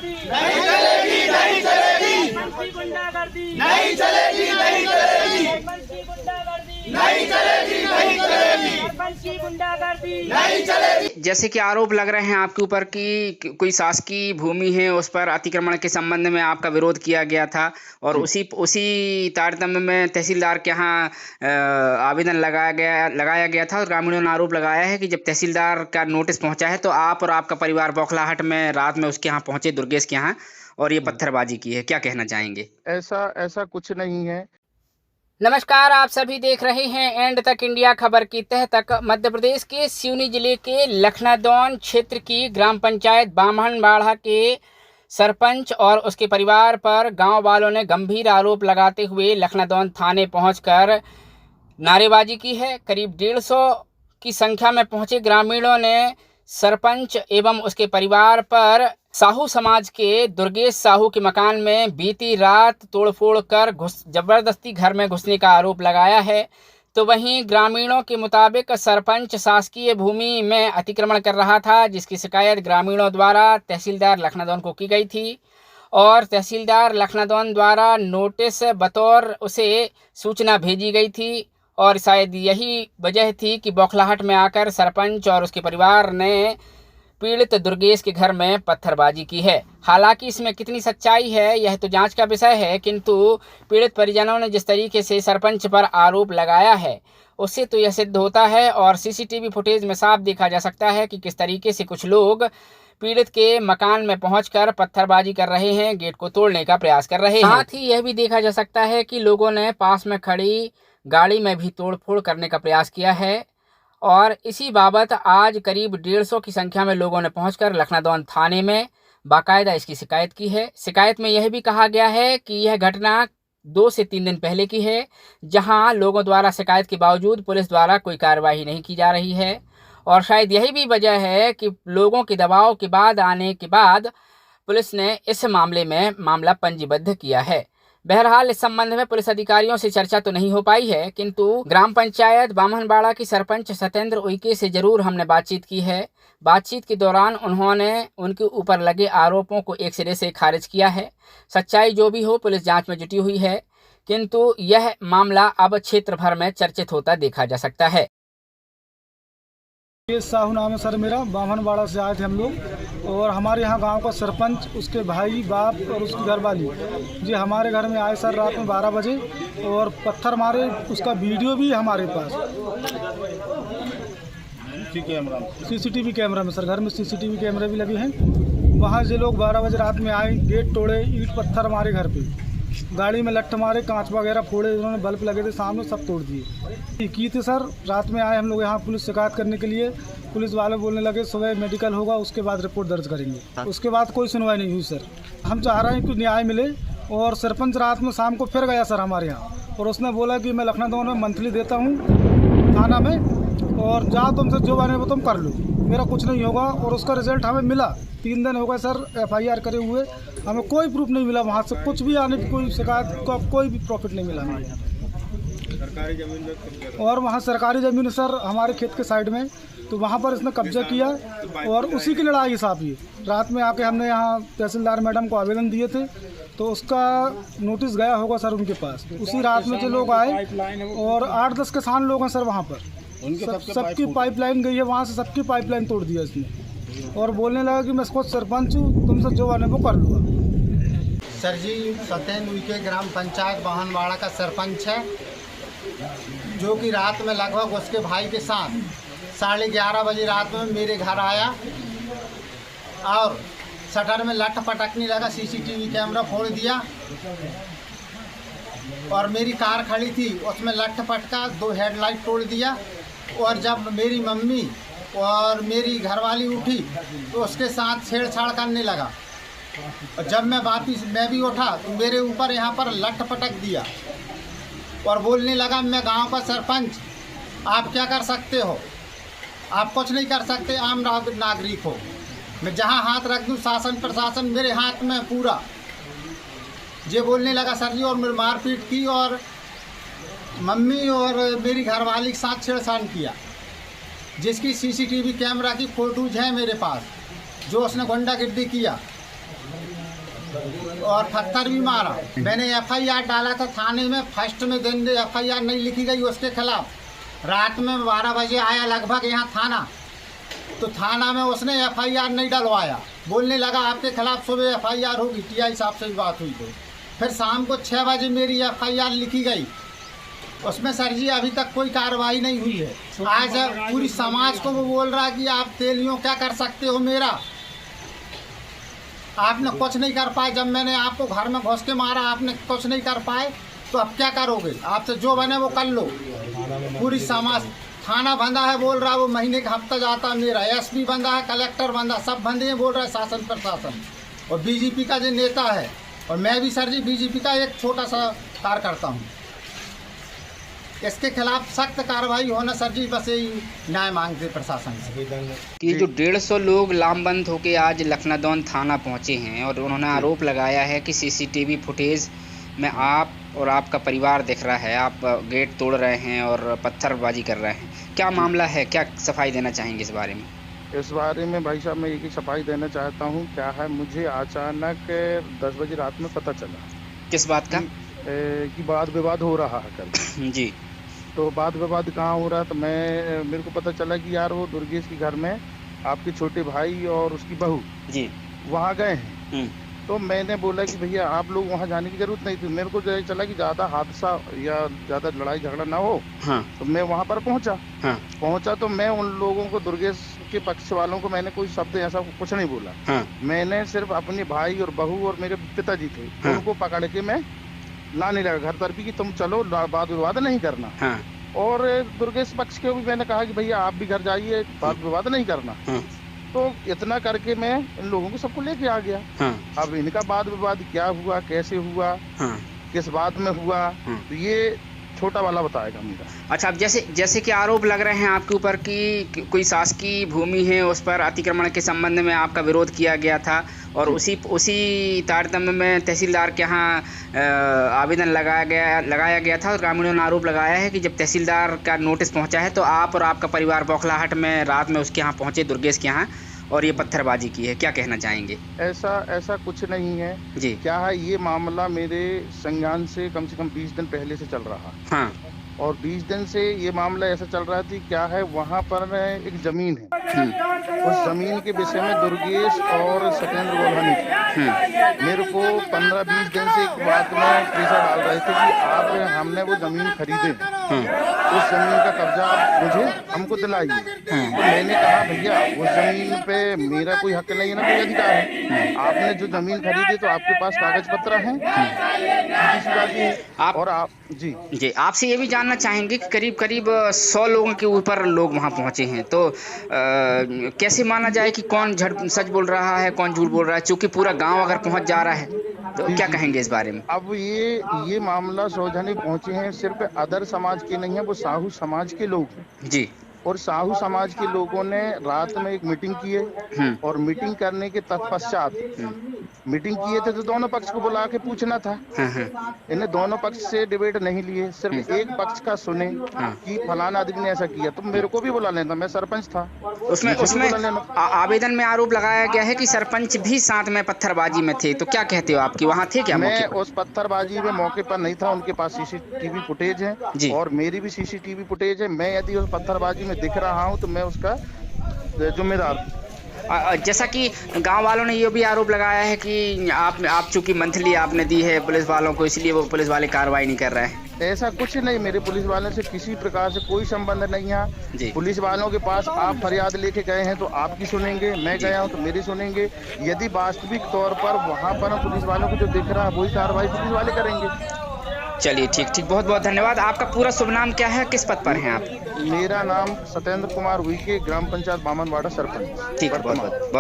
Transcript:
गुंडागर्दी नहीं चलेगी, नहीं चलेगी, सरपंच की गुंडागर्दी नहीं चलेगी, नहीं चलेगी, सरपंच की गुंडागर्दी नहीं चलेगी, नहीं चलेगी, सरपंच की गुंडागर्दी नहीं चलेगी। जैसे कि आरोप लग रहे हैं आपके ऊपर कि कोई शासकीय भूमि है उस पर अतिक्रमण के संबंध में आपका विरोध किया गया था और उसी तारतम्य में तहसीलदार के यहाँ आवेदन लगाया गया था और ग्रामीणों ने आरोप लगाया है कि जब तहसीलदार का नोटिस पहुंचा है तो आप और आपका परिवार बौखलाहट में रात में उसके यहाँ पहुंचे, दुर्गेश के यहाँ, और ये पत्थरबाजी की है। क्या कहना चाहेंगे? ऐसा कुछ नहीं है। नमस्कार, आप सभी देख रहे हैं एंड तक इंडिया खबर की तह तक। मध्य प्रदेश के सिवनी जिले के लखनादौन क्षेत्र की ग्राम पंचायत बामहनबाड़ा के सरपंच और उसके परिवार पर गांव वालों ने गंभीर आरोप लगाते हुए लखनादौन थाने पहुंचकर नारेबाजी की है। करीब 150 की संख्या में पहुंचे ग्रामीणों ने सरपंच एवं उसके परिवार पर साहू समाज के दुर्गेश साहू के मकान में बीती रात तोड़फोड़ कर जबरदस्ती घर में घुसने का आरोप लगाया है। तो वहीं ग्रामीणों के मुताबिक सरपंच शासकीय भूमि में अतिक्रमण कर रहा था, जिसकी शिकायत ग्रामीणों द्वारा तहसीलदार लखनादौन को की गई थी और तहसीलदार लखनादौन द्वारा नोटिस बतौर उसे सूचना भेजी गई थी और शायद यही वजह थी कि बौखलाहट में आकर सरपंच और उसके परिवार ने पीड़ित दुर्गेश के घर में पत्थरबाजी की है। हालांकि इसमें कितनी सच्चाई है यह तो जांच का विषय है, किंतु पीड़ित परिजनों ने जिस तरीके से सरपंच पर आरोप लगाया है उससे तो यह सिद्ध होता है और सीसीटीवी फुटेज में साफ देखा जा सकता है कि किस तरीके से कुछ लोग पीड़ित के मकान में पहुंचकर पत्थरबाजी कर रहे हैं, गेट को तोड़ने का प्रयास कर रहे हैं। साथ ही यह भी देखा जा सकता है कि लोगों ने पास में खड़ी गाड़ी में भी तोड़फोड़ करने का प्रयास किया है और इसी बाबत आज करीब 150 की संख्या में लोगों ने पहुंचकर लखनादौन थाने में बाकायदा इसकी शिकायत की है। शिकायत में यह भी कहा गया है कि यह घटना 2 से 3 दिन पहले की है, जहां लोगों द्वारा शिकायत के बावजूद पुलिस द्वारा कोई कार्रवाई नहीं की जा रही है और शायद यही भी वजह है कि लोगों के दबाव के बाद आने के बाद पुलिस ने इस मामले में मामला पंजीबद्ध किया है। बहरहाल इस संबंध में पुलिस अधिकारियों से चर्चा तो नहीं हो पाई है, किंतु ग्राम पंचायत बामहनबाड़ा की सरपंच सत्येंद्र उइके से जरूर हमने बातचीत की है। बातचीत के दौरान उन्होंने उनके ऊपर लगे आरोपों को एक सिरे से खारिज किया है। सच्चाई जो भी हो, पुलिस जांच में जुटी हुई है, किंतु यह मामला अब क्षेत्र भर में चर्चित होता देखा जा सकता है। ये साहू नाम है सर मेरा, बामहनबाड़ा से आए थे हम लोग और हमारे यहाँ गांव का सरपंच, उसके भाई, बाप और उसकी घरवाली जी हमारे घर में आए सर रात में 12 बजे और पत्थर मारे। उसका वीडियो भी हमारे पास सीसीटीवी कैमरा में सर, घर में सीसीटीवी कैमरे भी लगे हैं। वहाँ से लोग 12 बजे रात में आए, गेट तोड़े, ईंट पत्थर मारे, घर पे गाड़ी में लट्ठ मारे, कांच वगैरह फोड़े, उन्होंने बल्ब लगे थे सामने, सब तोड़ दिए। की थी सर रात में आए हम लोग यहाँ पुलिस शिकायत करने के लिए। पुलिस वाले बोलने लगे सुबह मेडिकल होगा, उसके बाद रिपोर्ट दर्ज करेंगे। उसके बाद कोई सुनवाई नहीं हुई सर। हम चाह रहे हैं कि न्याय मिले। और सरपंच रात में शाम को फिर गया सर हमारे यहाँ और उसने बोला कि मैं लखनादौन में मंथली देता हूँ थाना में और जाओ तुमसे जो बने वो तुम कर लो, मेरा कुछ नहीं होगा। और उसका रिजल्ट हमें मिला। 3 दिन हो गए सर FIR करे हुए, हमें कोई प्रूफ नहीं मिला। वहाँ से कुछ भी आने की कोई शिकायत का कोई भी प्रॉफिट नहीं मिला हमें। सरकारी ज़मीन और वहाँ सरकारी ज़मीन सर हमारे खेत के साइड में, तो वहाँ पर इसने कब्जा किया और उसी की लड़ाई साहब। ये रात में आके हमने यहाँ तहसीलदार मैडम को आवेदन दिए थे तो उसका नोटिस गया होगा सर उनके पास। उसी रात में जो लोग आए और 8-10 किसान लोग हैं सर वहाँ पर, सबकी पाइपलाइन गई है, वहाँ से सबकी पाइपलाइन तोड़ दिया इसने और बोलने लगा कि मैं खुद सरपंच हूँ, तुमसे जो बने वो कर लूँगा। सर जी सत्येंद्र उइके ग्राम पंचायत बामहनबाड़ा का सरपंच है, जो कि रात में लगभग उसके भाई के साथ 11:30 बजे रात में मेरे घर आया और शटर में लठ पटकने लगा, सीसीटीवी कैमरा फोड़ दिया और मेरी कार खड़ी थी उसमें लठ पटका, 2 हेडलाइट तोड़ दिया। और जब मेरी मम्मी और मेरी घरवाली उठी तो उसके साथ छेड़छाड़ करने लगा और जब मैं भी उठा तो मेरे ऊपर यहाँ पर लठ पटक दिया और बोलने लगा मैं गांव का सरपंच, आप क्या कर सकते हो, आप कुछ नहीं कर सकते, आम नागरिक हो। मैं जहां हाथ रख दूं शासन प्रशासन मेरे हाथ में पूरा, ये बोलने लगा सर जी। और मेरी मारपीट की और मम्मी और मेरी घरवाली के साथ छेड़छाड़ किया, जिसकी सीसीटीवी कैमरा की फोटोज है मेरे पास, जो उसने गुंडागिर्दी किया। और पत्थर भी मारा। मैंने FIR डाला था थाने में, फर्स्ट में दिन FIR नहीं लिखी गई उसके खिलाफ। रात में 12 बजे आया लगभग यहाँ थाना, तो थाना में उसने FIR नहीं डलवाया, बोलने लगा आपके खिलाफ सुबह FIR होगी। TI साहब से भी बात हुई तो फिर शाम को 6 बजे मेरी FIR लिखी गई, उसमें सर जी अभी तक कोई कार्रवाई नहीं हुई है। आज पूरी समाज को वो बोल रहा है कि आप तेलियों क्या कर सकते हो, मेरा आपने कुछ नहीं कर पाए। जब मैंने आपको घर में घुस के मारा आपने कुछ नहीं कर पाए, तो अब क्या करोगे? आपसे जो बने वो कर लो। पूरी समाज, थाना बंदा है बोल रहा है, वो महीने का हफ्ता जाता है मेरा, SP बंदा है, कलेक्टर बंदा, सब बंदे हैं बोल रहा है शासन प्रशासन। और BJP का जो नेता है, और मैं भी सर जी BJP का एक छोटा सा कार्यकर्ता हूँ। इसके खिलाफ सख्त कार्रवाई होना सर जी, बस यही न्याय मांगते प्रशासन से। ये जो 150 लोग लामबंद होके आज लखनादौन थाना पहुंचे हैं और उन्होंने आरोप लगाया है कि CCTV फुटेज में आप और आपका परिवार दिख रहा है, आप गेट तोड़ रहे हैं और पत्थरबाजी कर रहे हैं, क्या मामला है, क्या सफाई देना चाहेंगे इस बारे में? इस बारे में भाई साहब मैं एक ही सफाई देना चाहता हूँ। क्या है, मुझे अचानक 10 बजे रात में पता चला। किस बात का? कि वाद विवाद हो रहा है करके। जी। तो वाद विवाद कहाँ हो रहा है, तो मेरे को पता चला कि यार वो दुर्गेश के घर में आपके छोटे भाई और उसकी बहू जी वहाँ गए हैं। तो मैंने बोला कि भैया आप लोग वहाँ जाने की जरूरत नहीं थी। मेरे को चला कि ज़्यादा हादसा या ज़्यादा लड़ाई झगड़ा ना हो। हाँ। तो मैं वहाँ पर पहुँचा। हाँ। पहुँचा तो मैं उन लोगों को, दुर्गेश के पक्ष वालों को मैंने कोई शब्द ऐसा कुछ नहीं बोला। हाँ। मैंने सिर्फ अपने भाई और बहू और मेरे पिताजी थे, हाँ। उनको पकड़ के मैं लाने लगा घर तरफ कि तुम चलो, वाद विवाद नहीं करना। हाँ। और दुर्गेश पक्ष के भी मैंने कहा कि भैया आप भी घर जाइए, वाद विवाद नहीं करना। हाँ। तो इतना करके मैं इन लोगों को सबको लेके आ गया। हाँ। अब इनका वाद विवाद क्या हुआ, कैसे हुआ, हाँ। किस बात में हुआ, तो ये छोटा वाला बताएगा मेरा। अच्छा, अब जैसे कि आरोप लग रहे हैं आपके ऊपर कि कोई शासकीय भूमि है, उस पर अतिक्रमण के संबंध में आपका विरोध किया गया था और उसी तारतम्य में तहसीलदार के यहाँ आवेदन लगाया गया था और ग्रामीणों ने आरोप लगाया है कि जब तहसीलदार का नोटिस पहुंचा है तो आप और आपका परिवार बौखलाहट में रात में उसके यहाँ पहुंचे, दुर्गेश के यहाँ, और ये पत्थरबाजी की है। क्या कहना चाहेंगे? ऐसा कुछ नहीं है जी। क्या है, ये मामला मेरे संज्ञान से कम 20 दिन पहले से चल रहा। हाँ। और 20 दिन से ये मामला ऐसा चल रहा थी। क्या है, वहाँ पर एक जमीन है, उस जमीन के विषय में दुर्गेश और सत्येंद्र गोल्हानी मेरे को 15-20 दिन से एक बात में प्रेशर डाल रहे थे कि आप हमने वो जमीन खरीदे, उस जमीन का कब्जा आप मुझे हमको दिलाइए। तो मैंने कहा भैया उस जमीन पे मेरा कोई हक नहीं है, ना कोई अधिकार है। आपने जो जमीन खरीदी तो आपके पास कागज पत्र हैं, सीधी बात है। और आप जी आपसे ये भी जानना चाहेंगे कि करीब 100 लोगों के ऊपर लोग वहाँ पहुँचे हैं, तो कैसे माना जाए कि कौन सच बोल रहा है, कौन झूठ बोल रहा है, चूंकि पूरा गांव अगर पहुँच जा रहा है तो क्या कहेंगे इस बारे में? अब ये मामला सौजन्य पहुँचे हैं, सिर्फ अदर समाज के नहीं है, वो साहू समाज के लोग हैं जी। और साहू समाज के लोगों ने रात में एक मीटिंग की है और मीटिंग करने के तत्पश्चात मीटिंग किए थे तो दोनों पक्ष को बुला के पूछना था। इन्हें दोनों पक्ष से डिबेट नहीं लिए, सिर्फ एक पक्ष का सुने कि फलाना आदमी ने ऐसा किया। तो मेरे को भी बुला लेना, मैं सरपंच था। उसमें आवेदन में आरोप लगाया गया है कि सरपंच भी साथ में पत्थरबाजी में थे, तो क्या कहते हो आपकी वहाँ थे क्या? मैं उस पत्थरबाजी में मौके पर नहीं था, उनके पास CCTV फुटेज है और मेरी भी CCTV फुटेज है। मैं यदि उस पत्थरबाजी में दिख रहा हूं तो मैं उसका जिम्मेदार। जैसा कि गांव वालों ने ये भी आरोप लगाया है कि आप चूंकि मंथली आपने दी है पुलिस वालों को, इसलिए वो पुलिस वाले कार्रवाई नहीं कर रहे हैं। ऐसा कुछ नहीं, मेरे पुलिस वालों से किसी प्रकार से कोई संबंध नहीं है। पुलिस वालों के पास आप फरियाद लेके गए हैं तो आपकी सुनेंगे, मैं गया हूं तो मेरी सुनेंगे। यदि वास्तविक तौर पर वहां पर पुलिस वालों को जो दिख रहा है वही कार्रवाई पुलिस वाले करेंगे। चलिए ठीक, बहुत बहुत धन्यवाद। आपका पूरा शुभ नाम क्या है, किस पद पर हैं आप? मेरा नाम सत्येंद्र कुमार उइके, ग्राम पंचायत बामनवाड़ा सरपंच। ठीक है, बहुत बहुत।